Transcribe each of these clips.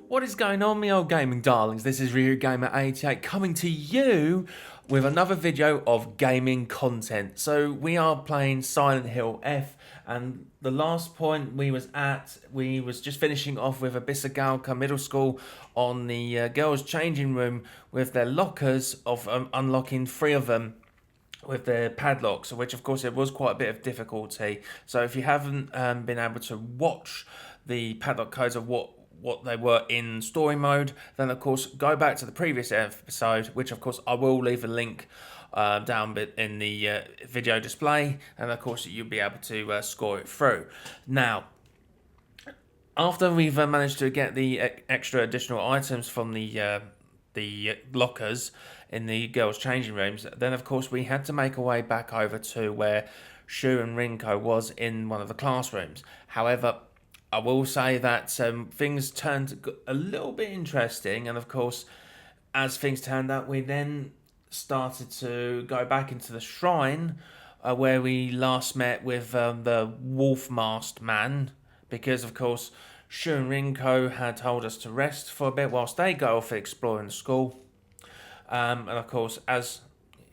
What is going on, me old gaming darlings? This is RyuGamer88 coming to you with another video of gaming content. So we are playing Silent Hill F, and the last point we was just finishing off with Abyssagauka Middle School on the girls' changing room with their lockers of unlocking 3 of them with their padlocks, which of course it was quite a bit of difficulty. So if you haven't been able to watch the padlock codes of what they were in story mode, then of course go back to the previous episode, which of course I will leave a link down in the video display, and of course you'll be able to score it through. Now, after we've managed to get the extra additional items from the lockers in the girls' changing rooms, then of course we had to make our way back over to where Shu and Rinko was in one of the classrooms. However, I will say that things turned a little bit interesting, and of course, as things turned out, we then started to go back into the shrine where we last met with the wolf-masked man, because of course Shu and Rinko had told us to rest for a bit whilst they go off exploring the school. And of course, as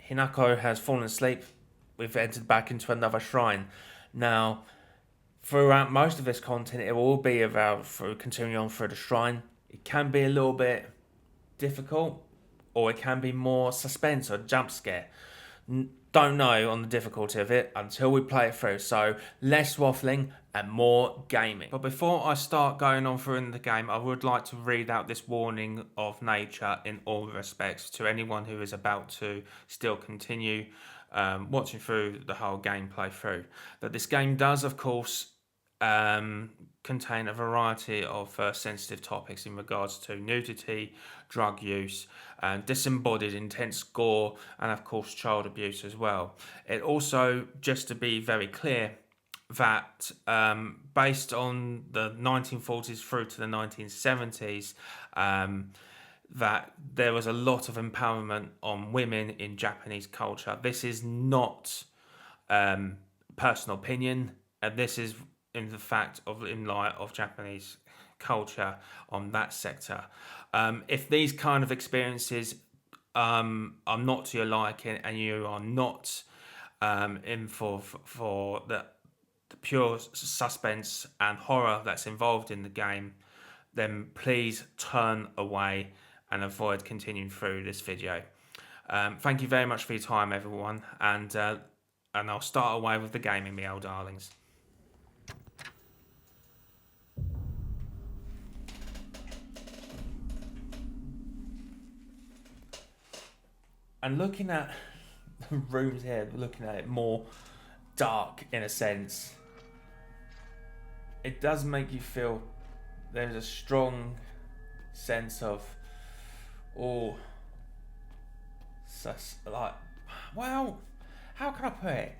Hinako has fallen asleep, we've entered back into another shrine. Now, throughout most of this content, it will be about continuing on through the shrine. It can be a little bit difficult, or it can be more suspense or jump scare. Don't know on the difficulty of it until we play it through. So less waffling and more gaming. But before I start going on through in the game, I would like to read out this warning of nature in all respects to anyone who is about to still continue watching through the whole gameplay through. That this game does, of course, contain a variety of sensitive topics in regards to nudity, drug use, disembodied intense gore, and of course child abuse as well. It also, just to be very clear, that based on the 1940s through to the 1970s, that there was a lot of empowerment on women in Japanese culture. This is not personal opinion, and this is in light of Japanese culture on that sector. If these kind of experiences are not to your liking, and you are not in for the pure suspense and horror that's involved in the game, then please turn away and avoid continuing through this video. Thank you very much for your time, everyone, and I'll start away with the gaming, me old darlings. And looking at the rooms here, looking at it more dark in a sense, it does make you feel there's a strong sense of, well, how can I put it?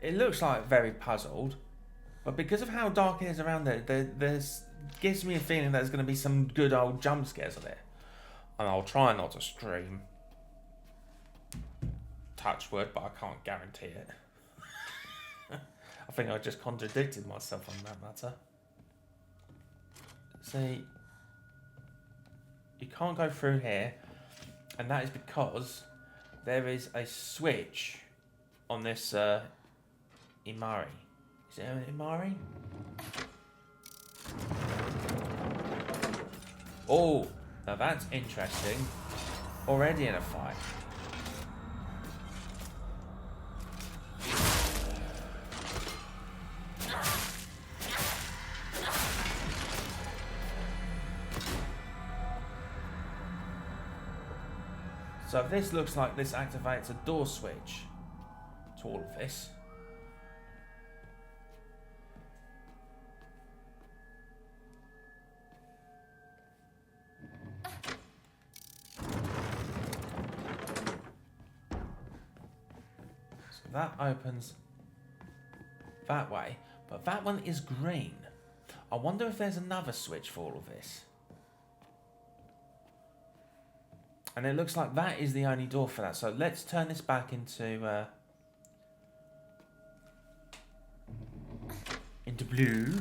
It looks like very puzzled, but because of how dark it is around there's gives me a feeling that there's going to be some good old jump scares on it. And I'll try not to scream. Touch wood, but I can't guarantee it. I think I just contradicted myself on that matter. See, you can't go through here, and that is because there is a switch on this Imari. Is it an Imari? Oh, now that's interesting. Already in a fight. So this looks like this activates a door switch to all of this. So that opens that way, but that one is green. I wonder if there's another switch for all of this. And it looks like that is the only door for that. So let's turn this back into blue.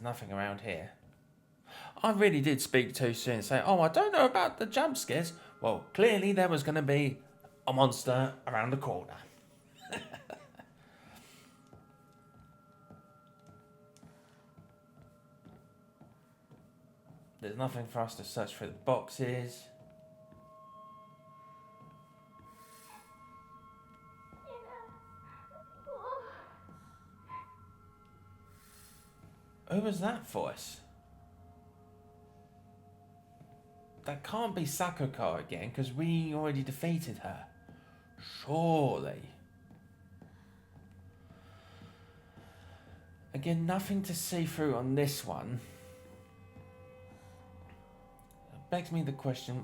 There's nothing around here. I really did speak too soon and say, oh, I don't know about the jump scares. Well, clearly there was going to be a monster around the corner. There's nothing for us to search through the boxes. Who was that voice? That can't be Sakuko again, because we already defeated her. Surely. Again, nothing to see through on this one. It begs me the question.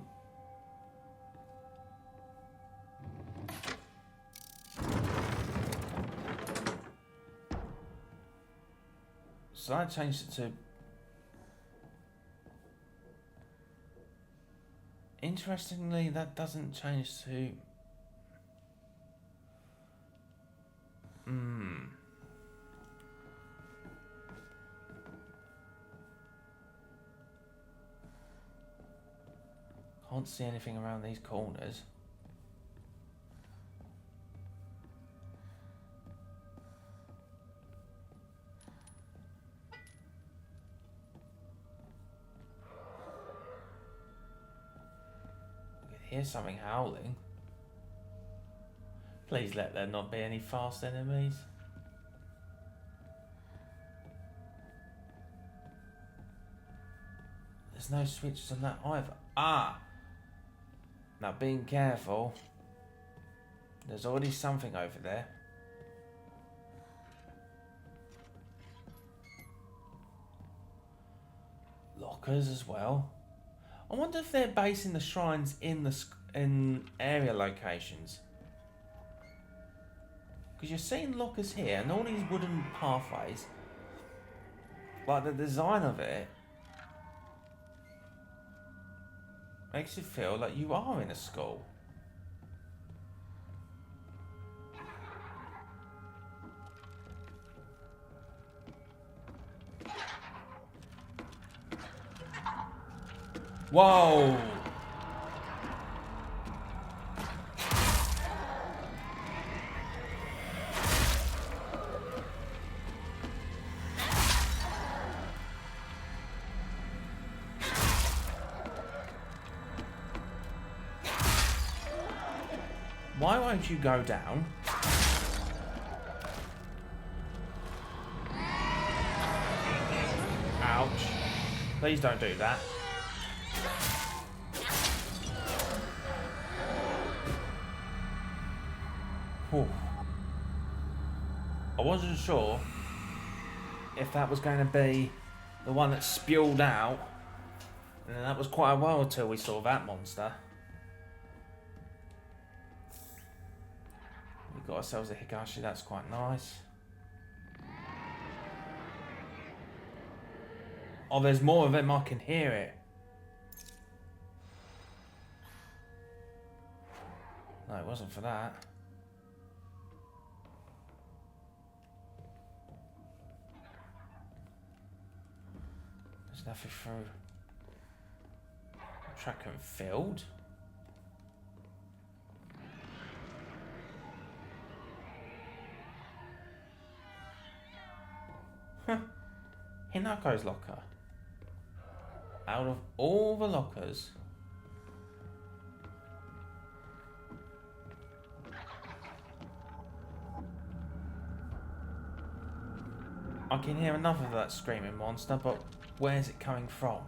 So I changed it to... Interestingly, that doesn't change to... Can't see anything around these corners. I can hear something howling. Please let there not be any fast enemies. There's no switches on that either. Ah! Now being careful. There's already something over there. Lockers as well. I wonder if they're basing the shrines in area locations. Because you're seeing lockers here and all these wooden pathways. Like the design of it makes you feel like you are in a school. Whoa! Why won't you go down? Ouch. Please don't do that. Whew. I wasn't sure if that was going to be the one that spewed out. And that was quite a while till we saw that monster. We got ourselves a Higashi, that's quite nice. Oh, there's more of them, I can hear it. No, it wasn't for that. There's nothing through. Track and field. Huh. Hinako's locker. Out of all the lockers. I can hear enough of that screaming monster, but where's it coming from?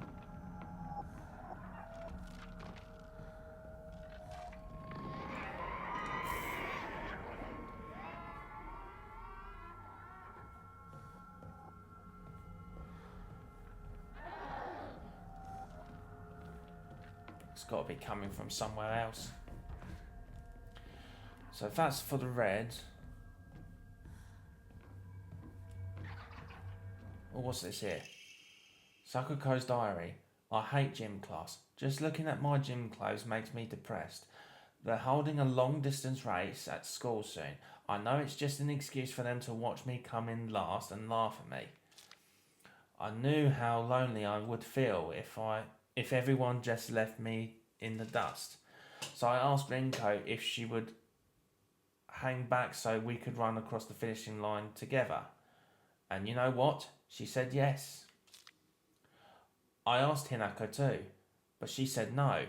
It's got to be coming from somewhere else. So if that's for the red. Oh, what's this here? Sakuko's diary. I hate gym class. Just looking at my gym clothes makes me depressed. They're holding a long distance race at school soon. I know it's just an excuse for them to watch me come in last and laugh at me. I knew how lonely I would feel if everyone just left me in the dust. So I asked Rinko if she would hang back so we could run across the finishing line together. And you know what? She said yes. I asked Hinako too, but she said no.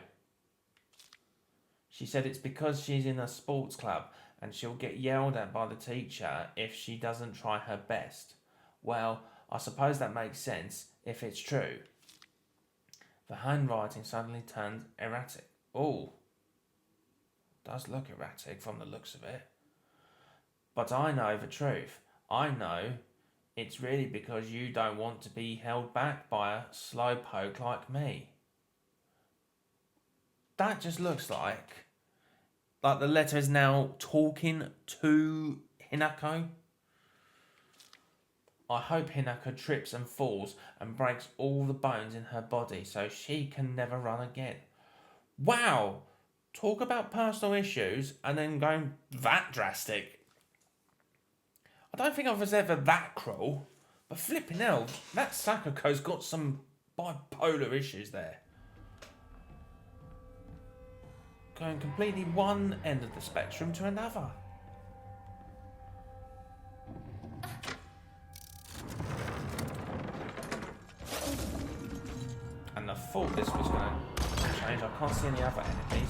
She said it's because she's in a sports club and she'll get yelled at by the teacher if she doesn't try her best. Well, I suppose that makes sense if it's true. The handwriting suddenly turned erratic. Oh, does look erratic from the looks of it. But I know the truth. I know it's really because you don't want to be held back by a slowpoke like me. That just looks like the letter is now talking to Hinako. I hope Hinako trips and falls and breaks all the bones in her body so she can never run again. Wow! Talk about personal issues and then going that drastic. I don't think I was ever that cruel, but flipping hell, that Sakuko's got some bipolar issues there. Going completely one end of the spectrum to another. And I thought this was going to change. I can't see any other enemies.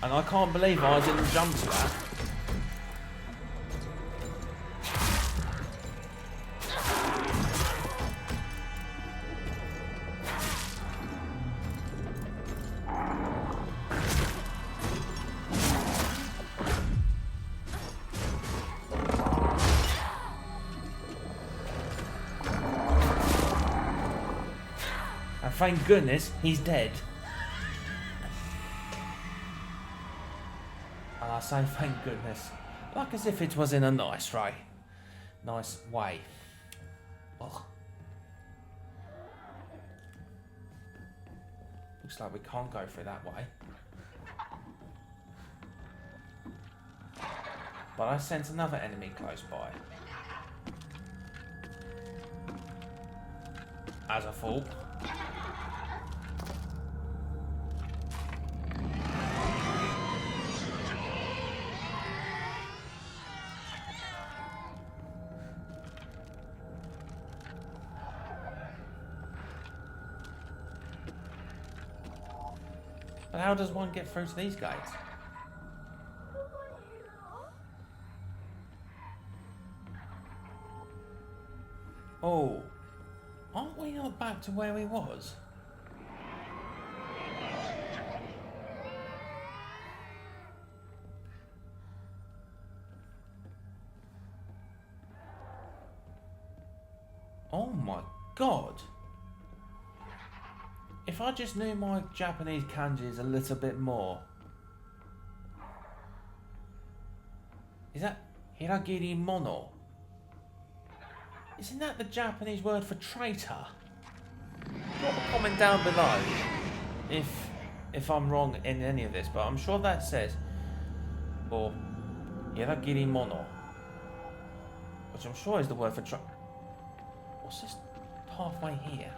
And I can't believe I didn't jump to that. And thank goodness he's dead. And I say thank goodness, like as if it was in a nice way. Ugh. Looks like we can't go through that way. But I sense another enemy close by. As I thought. But how does one get through to these gates? Oh, aren't we not back to where we was? Oh my god! If I just knew my Japanese kanjis a little bit more. Is that Hiragiri Mono? Isn't that the Japanese word for traitor? Drop a comment down below if I'm wrong in any of this, but I'm sure that says, or Hiragiri Mono, which I'm sure is the word for What's this pathway here?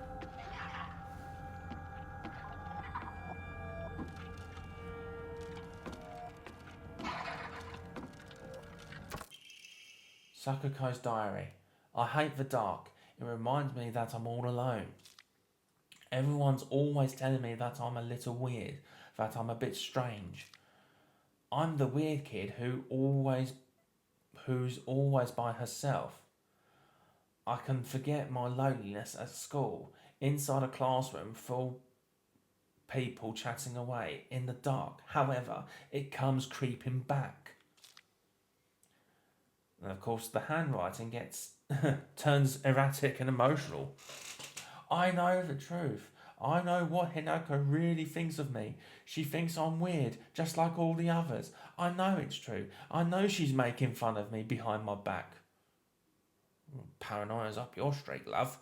Sakuko's diary. I hate the dark. It reminds me that I'm all alone. Everyone's always telling me that I'm a little weird, that I'm a bit strange. I'm the weird kid who's always by herself. I can forget my loneliness at school, inside a classroom full people chatting away in the dark. However, it comes creeping back. And of course the handwriting turns erratic and emotional. I know the truth. I know what Hinako really thinks of me. She thinks I'm weird, just like all the others. I know it's true. I know she's making fun of me behind my back. Paranoia's up your street, love.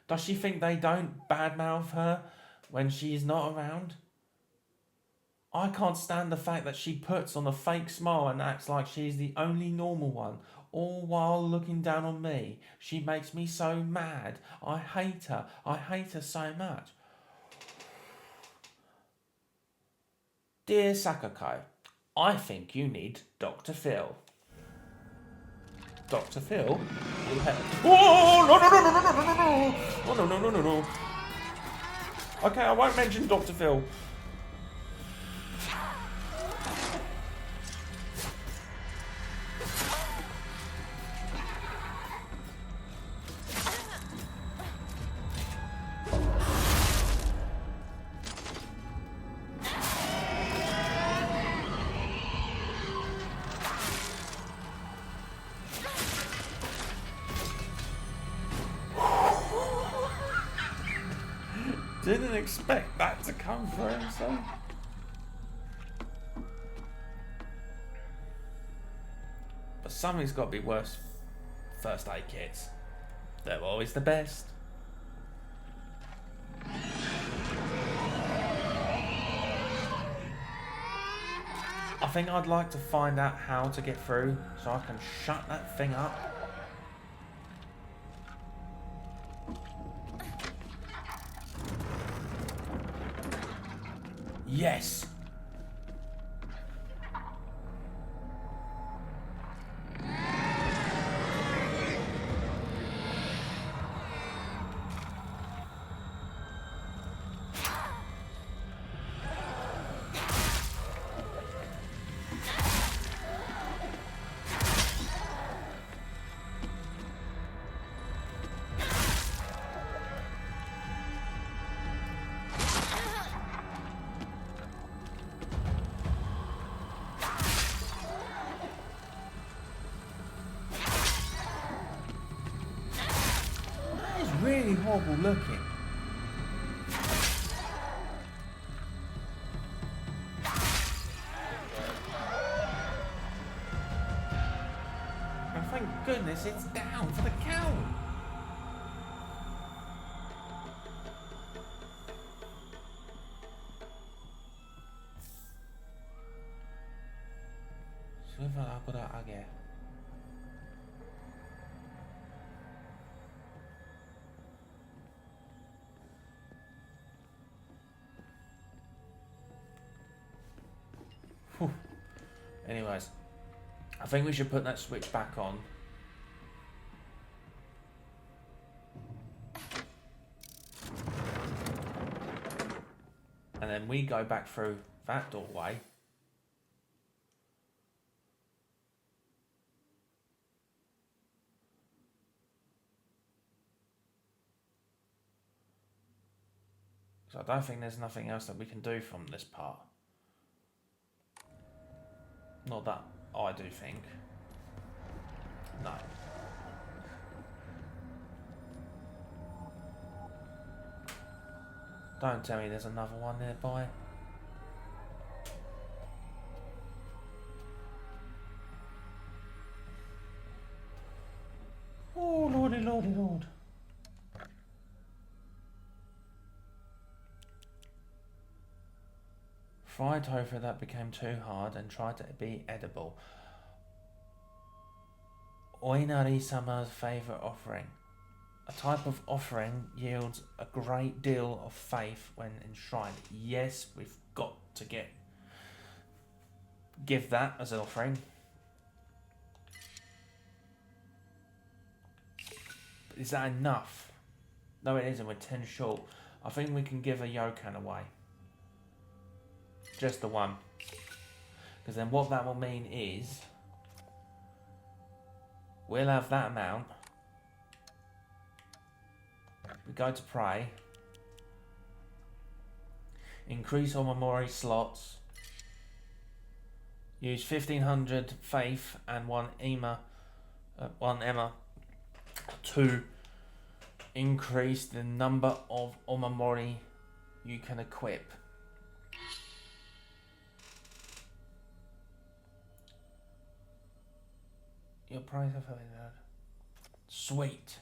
Does she think they don't badmouth her when she's not around? I can't stand the fact that she puts on a fake smile and acts like she's the only normal one, all while looking down on me. She makes me so mad. I hate her. I hate her so much. Dear Sakuko, I think you need Dr. Phil. Dr. Phil? Oh, no, no, no, no, no, no, no, no. Oh, no, no, no, no, no. Okay, I won't mention Dr. Phil. Didn't expect that to come through, so. But something's got to be worse. First aid kits. They're always the best. I think I'd like to find out how to get through so I can shut that thing up. Yes! Really horrible looking. And thank goodness it's down for the count. again. Whew. Anyways, I think we should put that switch back on. And then we go back through that doorway. So I don't think there's nothing else that we can do from this part. Not that I do think. No. Don't tell me there's another one nearby. Oh, lordy, lordy, lord. Fried tofu that became too hard and tried to be edible. Oinari-sama's favourite offering. A type of offering yields a great deal of faith when enshrined. Yes, we've got to give that as an offering. But is that enough? No, it isn't. We're 10 short. I think we can give a yokan away. Just the one. Because then what that will mean is we'll have that amount. We go to pray. Increase our memory slots. Use 1500 faith and one Emma to increase the number of omamori you can equip. Your price of having that. Sweet.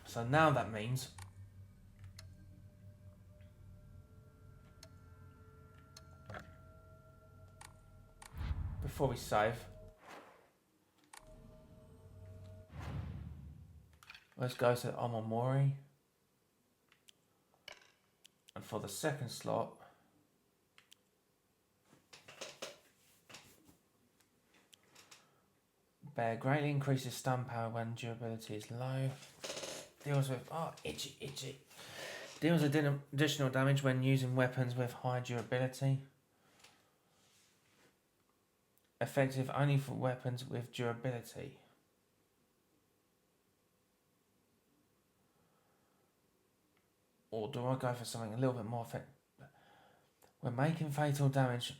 So now that means before we save, let's go to Omamori. And for the second slot, bear greatly increases stun power when durability is low. Deals with itchy. Deals additional damage when using weapons with high durability. Effective only for weapons with durability. Or do I go for something a little bit more effective? When making fatal damage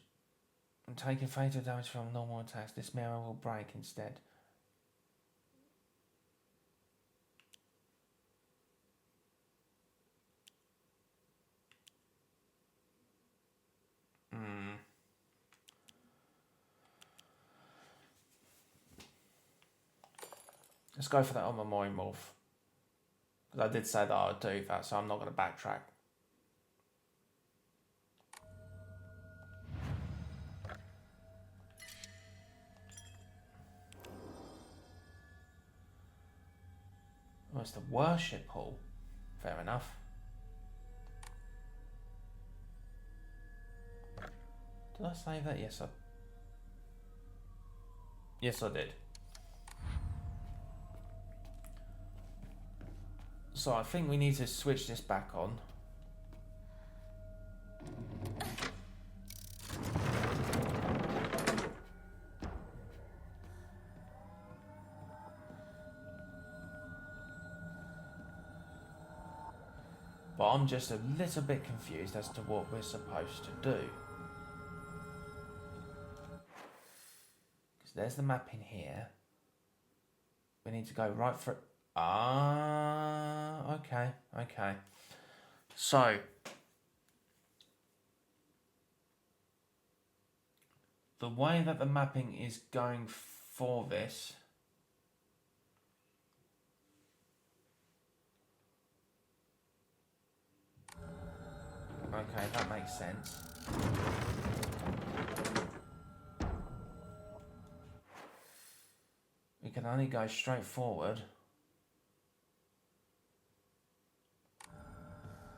and taking fatal damage from normal attacks, this mirror will break instead. Let's go for that on my mind morph. Because I did say that I would do that, so I'm not going to backtrack. Oh, it's the Worship Hall. Fair enough. Did I save that? Yes, I did. So I think we need to switch this back on. But I'm just a little bit confused as to what we're supposed to do. Because there's the map in here. We need to go right for... okay. So, the way that the mapping is going for this... Okay, that makes sense. We can only go straight forward.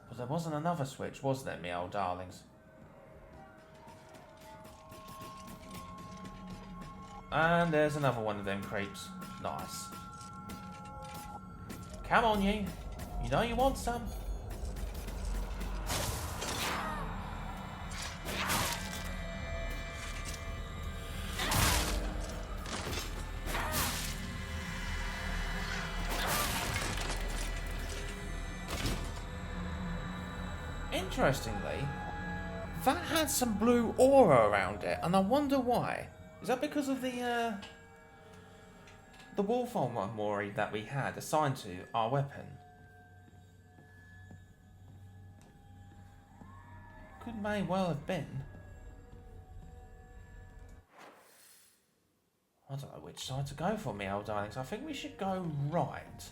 But there wasn't another switch, was there, me old darlings? And there's another one of them creeps. Nice. Come on, you. You know you want some? Interestingly, that had some blue aura around it, and I wonder why. Is that because of the wolf Omamori that we had assigned to our weapon? May well have been. I don't know which side to go for, me old darlings. I think we should go right.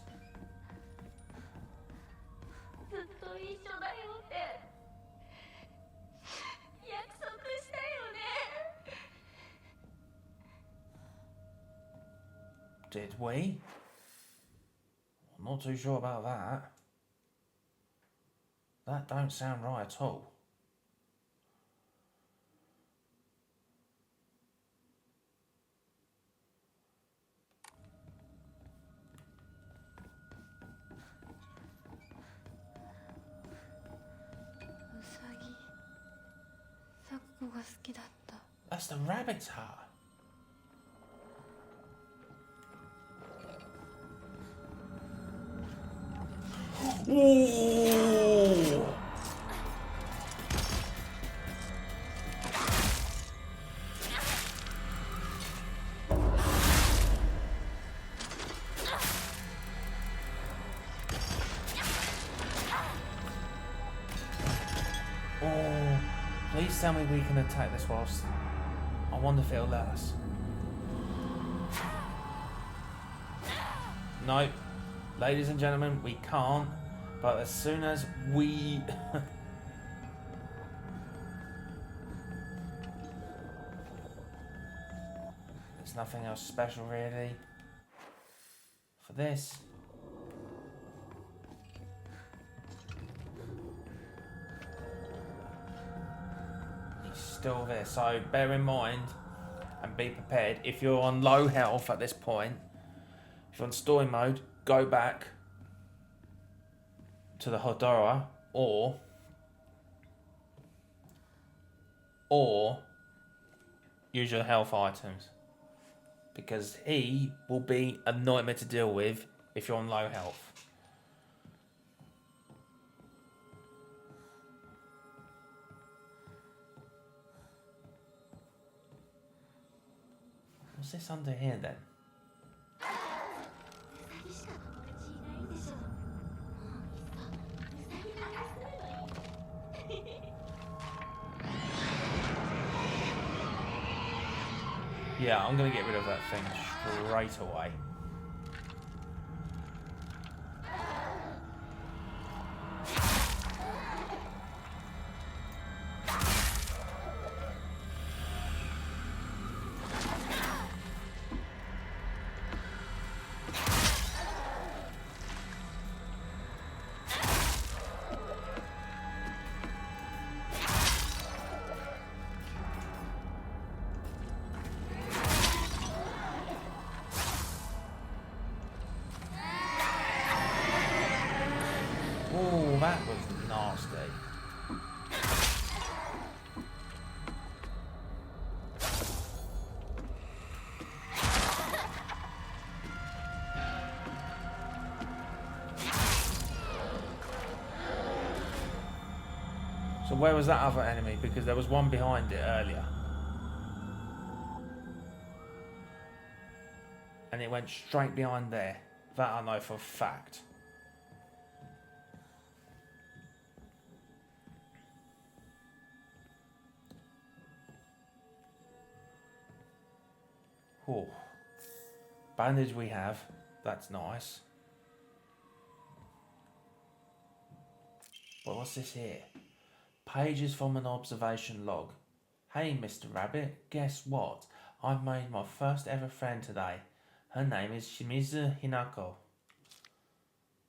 Did we? I'm not too sure about that. That don't sound right at all. That's the rabbit's heart. Ooh. Oh, please tell me we can attack this whilst... I wonder if it'll let us. No, ladies and gentlemen, we can't. But as soon as we... There's nothing else special really for this. He's still there, so bear in mind and be prepared. If you're on low health at this point, if you're on story mode, go back to the Hodora or use your health items, because he will be a nightmare to deal with if you're on low health. What's this under here then? Yeah, I'm going to get rid of that thing straight away. Oh, that was nasty. So where was that other enemy? Because there was one behind it earlier. And it went straight behind there. That I know for a fact. Oh, bandage we have. That's nice. But what's this here? Pages from an observation log. Hey, Mr. Rabbit, guess what? I've made my first ever friend today. Her name is Shimizu Hinako.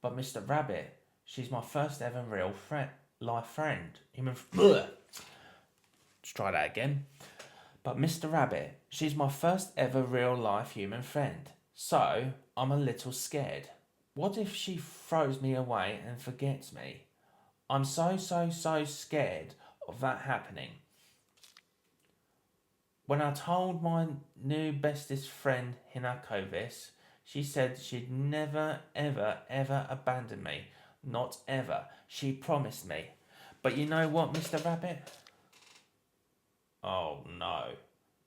But Mr. Rabbit, she's my first ever real life friend. Let's try that again. But Mr. Rabbit, she's my first ever real life human friend. So, I'm a little scared. What if she throws me away and forgets me? I'm so scared of that happening. When I told my new bestest friend Hinako this, she said she'd never ever abandon me. Not ever. She promised me. But you know what, Mr. Rabbit? Oh no.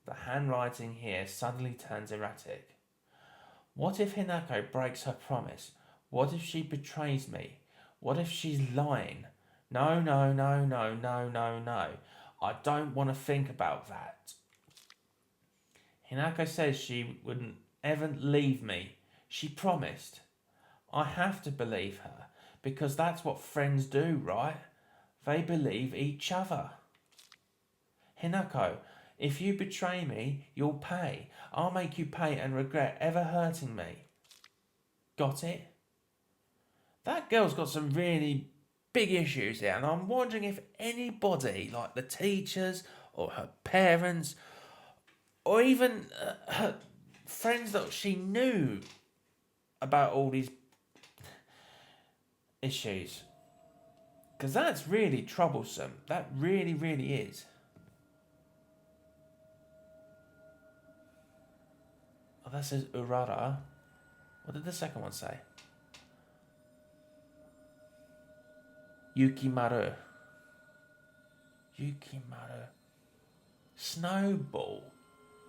The handwriting here suddenly turns erratic. What if Hinako breaks her promise? What if she betrays me? What if she's lying? No. I don't want to think about that. Hinako says she wouldn't ever leave me. She promised. I have to believe her, because that's what friends do, right? They believe each other. Hinako, if you betray me, you'll pay. I'll make you pay and regret ever hurting me. Got it? That girl's got some really big issues here, and I'm wondering if anybody, like the teachers or her parents, or even her friends that she knew about all these issues. Because that's really troublesome. That really is. Oh, that says Urara. What did the second one say? Yukimaru. Snowball.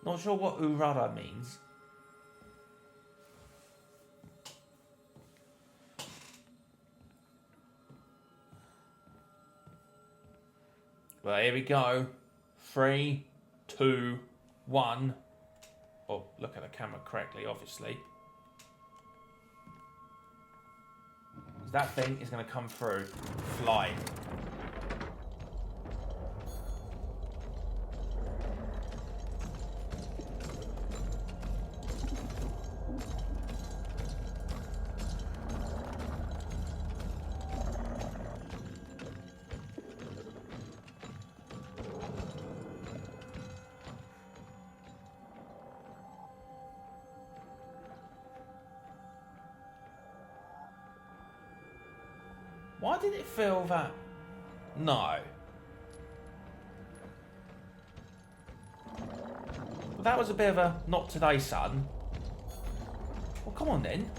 Not sure what Urara means. Well, here we go. 3, 2, 1. Oh, look at the camera correctly, obviously. That thing is going to come through. Fly. Why did it feel that... No. Well, that was a bit of a not today, son. Well, come on then.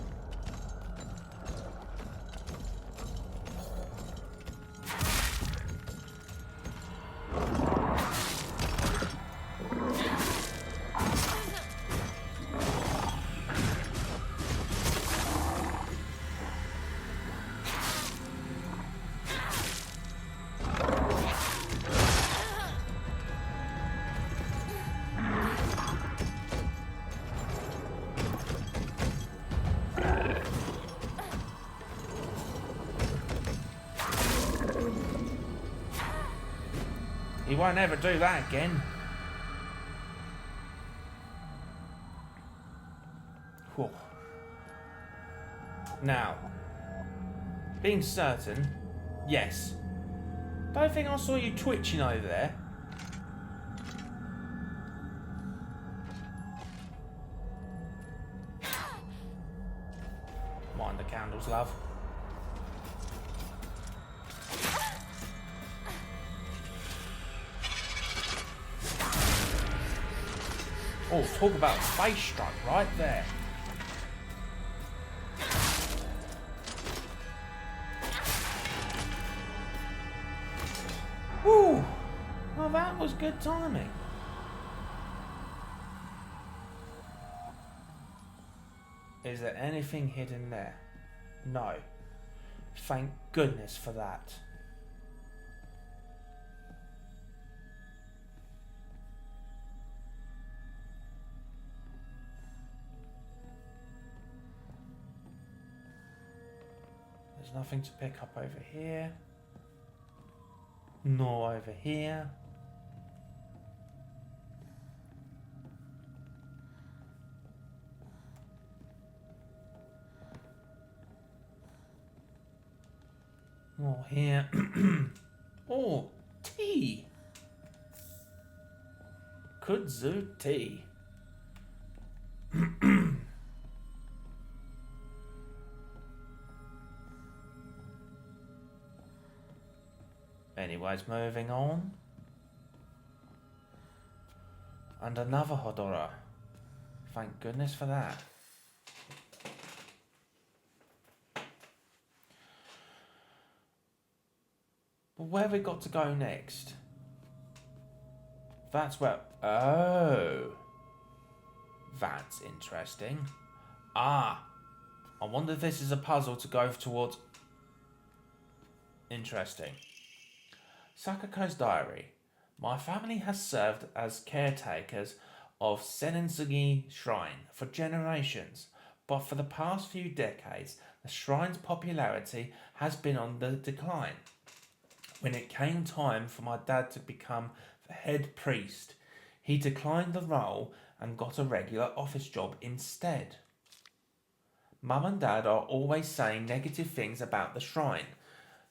He won't ever do that again. Whew. Now, being certain, yes. Don't think I saw you twitching over there. Mind the candles, love. Oh, talk about face struck right there. Woo! Well, that was good timing. Is there anything hidden there? No. Thank goodness for that. There's nothing to pick up over here. Nor over here. More here. Oh, tea. Kudzu tea. Anyways, moving on. And another Hodora. Thank goodness for that. But where have we got to go next? That's where... Oh. That's interesting. Ah. I wonder if this is a puzzle to go towards... Interesting. Sakuko's diary. My family has served as caretakers of Senensugi Shrine for generations, but for the past few decades, the shrine's popularity has been on the decline. When it came time for my dad to become the head priest, he declined the role and got a regular office job instead. Mum and Dad are always saying negative things about the shrine.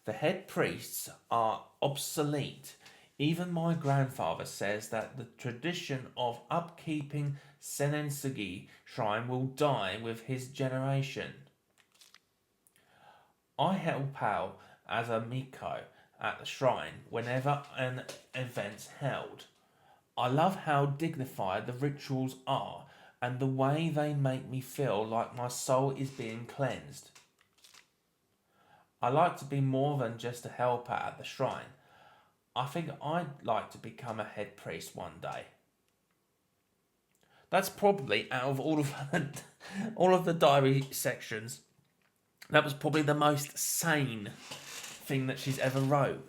The head priests are obsolete. Even my grandfather says that the tradition of upkeeping Senensugi Shrine will die with his generation. I help out as a Miko at the shrine whenever an event's held. I love how dignified the rituals are and the way they make me feel like my soul is being cleansed. I like to be more than just a helper at the shrine. I think I'd like to become a head priest one day. That's probably, out of all of the diary sections, that was probably the most sane thing that she's ever wrote.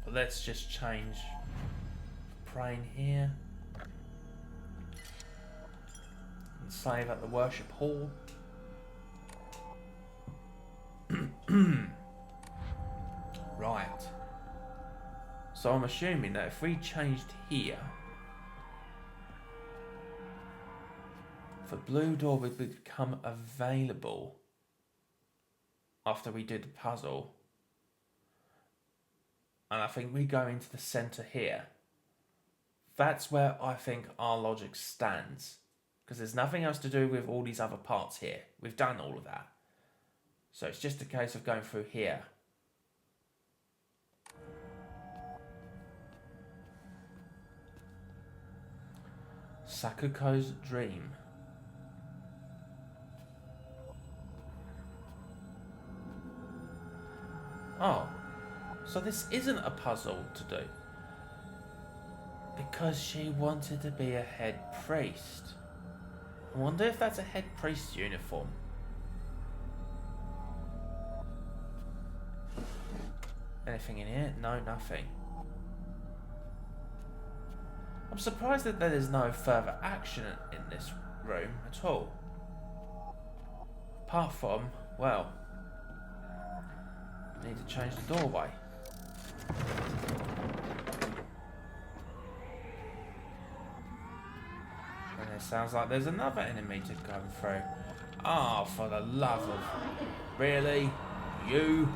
But let's just change praying here. And save at the Worship Hall. Right. So I'm assuming that if we changed here, the blue door would become available after we do the puzzle. And I think we go into the centre here. That's where I think our logic stands Because there's nothing else to do with all these other parts here. We've done all of that. So it's just a case of going through here. Sakuko's dream. Oh, so this isn't a puzzle to do. Because she wanted to be a head priest. I wonder if that's a head priest's uniform. Anything in here? No, nothing. I'm surprised that there is no further action in this room at all. Apart from, well, I need to change the doorway. And it sounds like there's another enemy to go through. Ah, oh, for the love of... Really? You?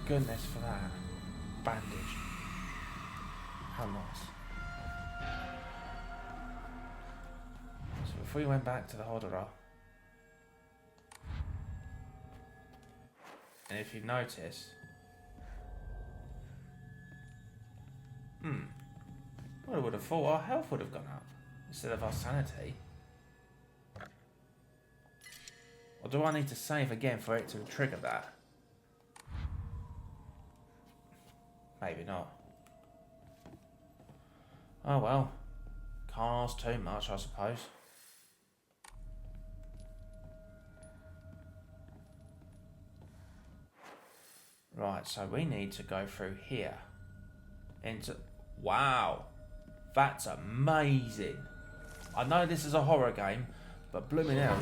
Goodness for that. Bandage. How nice. So if we went back to the Hodora, and if you notice, I would have thought our health would have gone up instead of our sanity. Or do I need to save again for it to trigger that? Maybe not. Oh well. Can't ask too much, I suppose. Right, so we need to go through here. Into... Wow! That's amazing! I know this is a horror game, but blooming hell.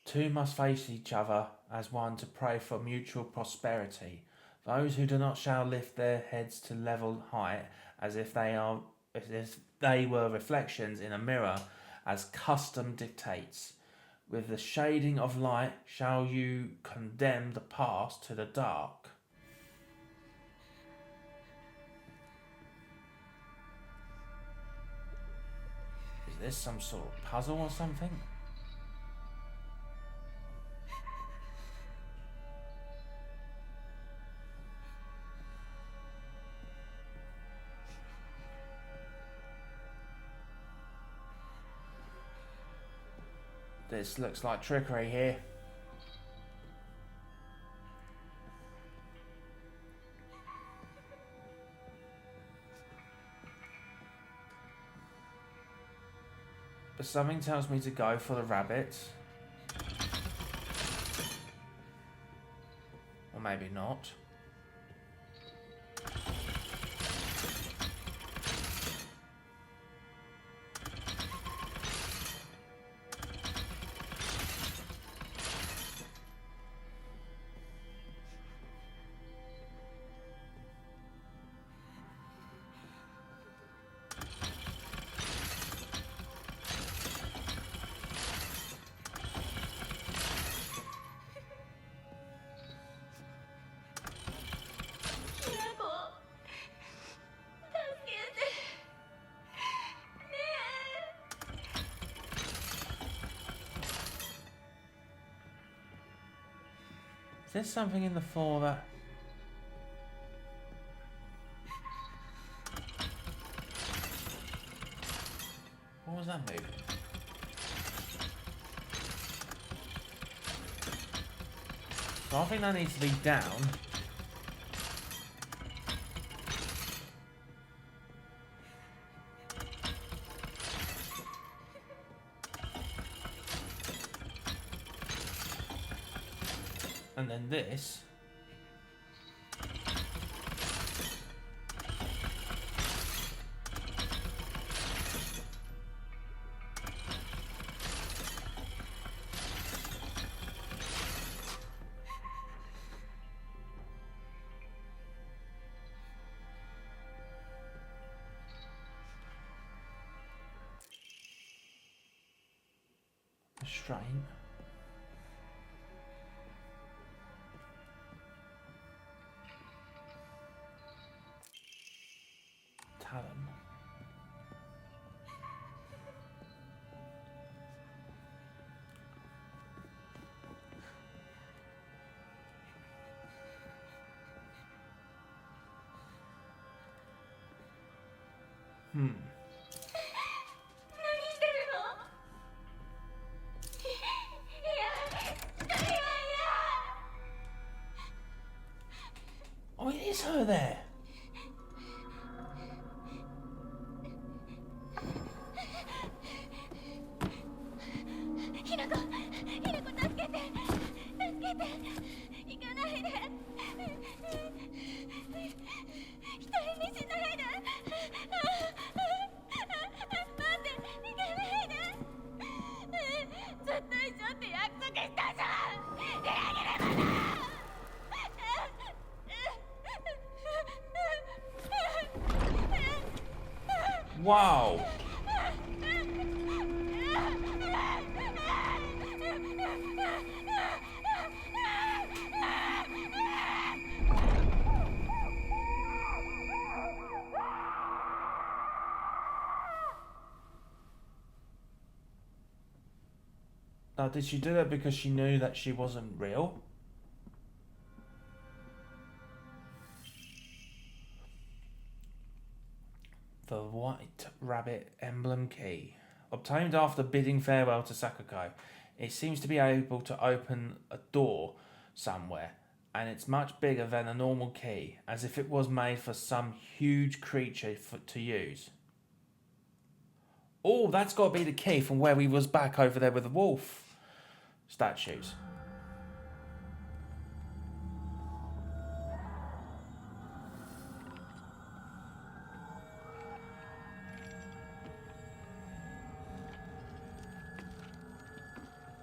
Two must face each other as one to pray for mutual prosperity. Those who do not shall lift their heads to level height, as if they were reflections in a mirror, as custom dictates. With the shading of light shall you condemn the past to the dark. Is this some sort of puzzle or something? This looks like trickery here. But something tells me to go for the rabbit. Or maybe not. Is there something in the floor that... What was that moving? So I think that needs to be down. And then this. Strain. Talon. Oh, it is her there. Wow. Now, did she do that because she knew that she wasn't real? The White Rabbit Emblem Key. Obtained after bidding farewell to Sakuko. It seems to be able to open a door somewhere, and it's much bigger than a normal key, as if it was made for some huge creature to use. Oh, that's got to be the key from where we was back over there with the wolf statues.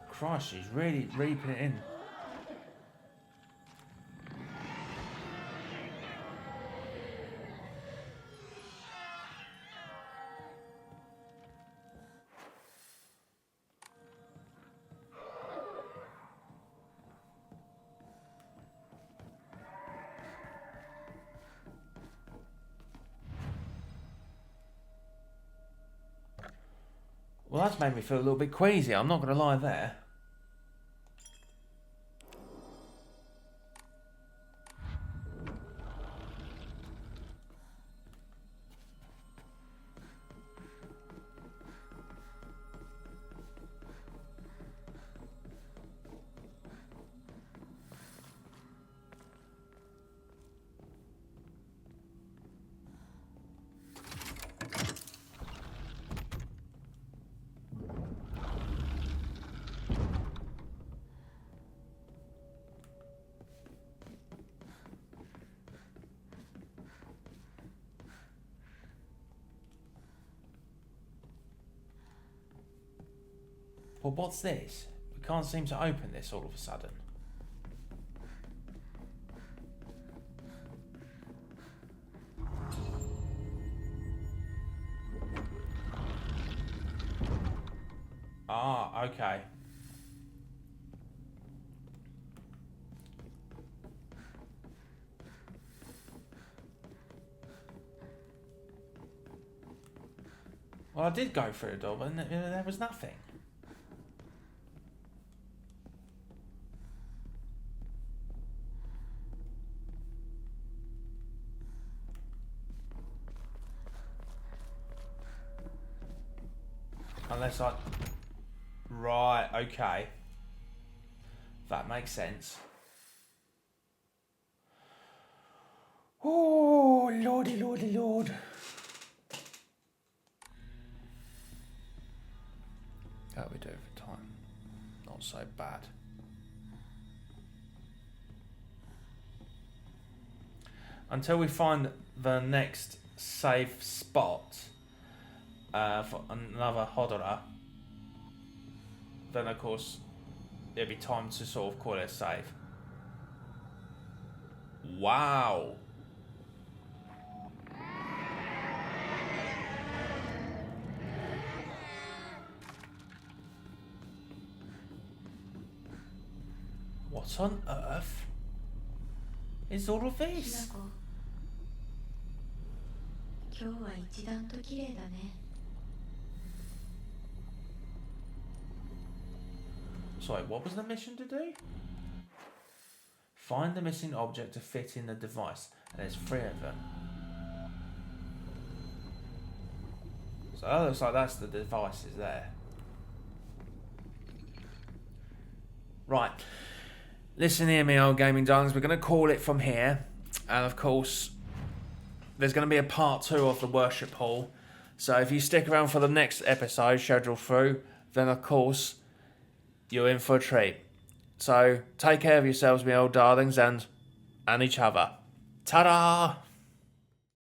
Christ, she's really reaping it in. Well, that's made me feel a little bit queasy, I'm not going to lie there. Well, what's this? We can't seem to open this all of a sudden. Ah, okay. Well, I did go through the door, but there was nothing. Unless I... Right, okay. That makes sense. Oh, lordy, lordy, lord. How we do for time? Not so bad. until we find the next safe spot for another Hodora, then of course it'll be time to sort of call it a save. Wow. What on earth is all of ひな this? こ、今日は一段と綺麗だね。 Sorry, what was the mission to do? Find the missing object to fit in the device, and there's 3 of them. So that looks like that's the devices there. Right. Listen here, me old gaming darlings. We're going to call it from here. And of course, there's going to be a part 2 of the Worship Hall. So if you stick around for the next episode scheduled through, then of course, you're in for a treat. So take care of yourselves, me old darlings, and each other. Ta-da!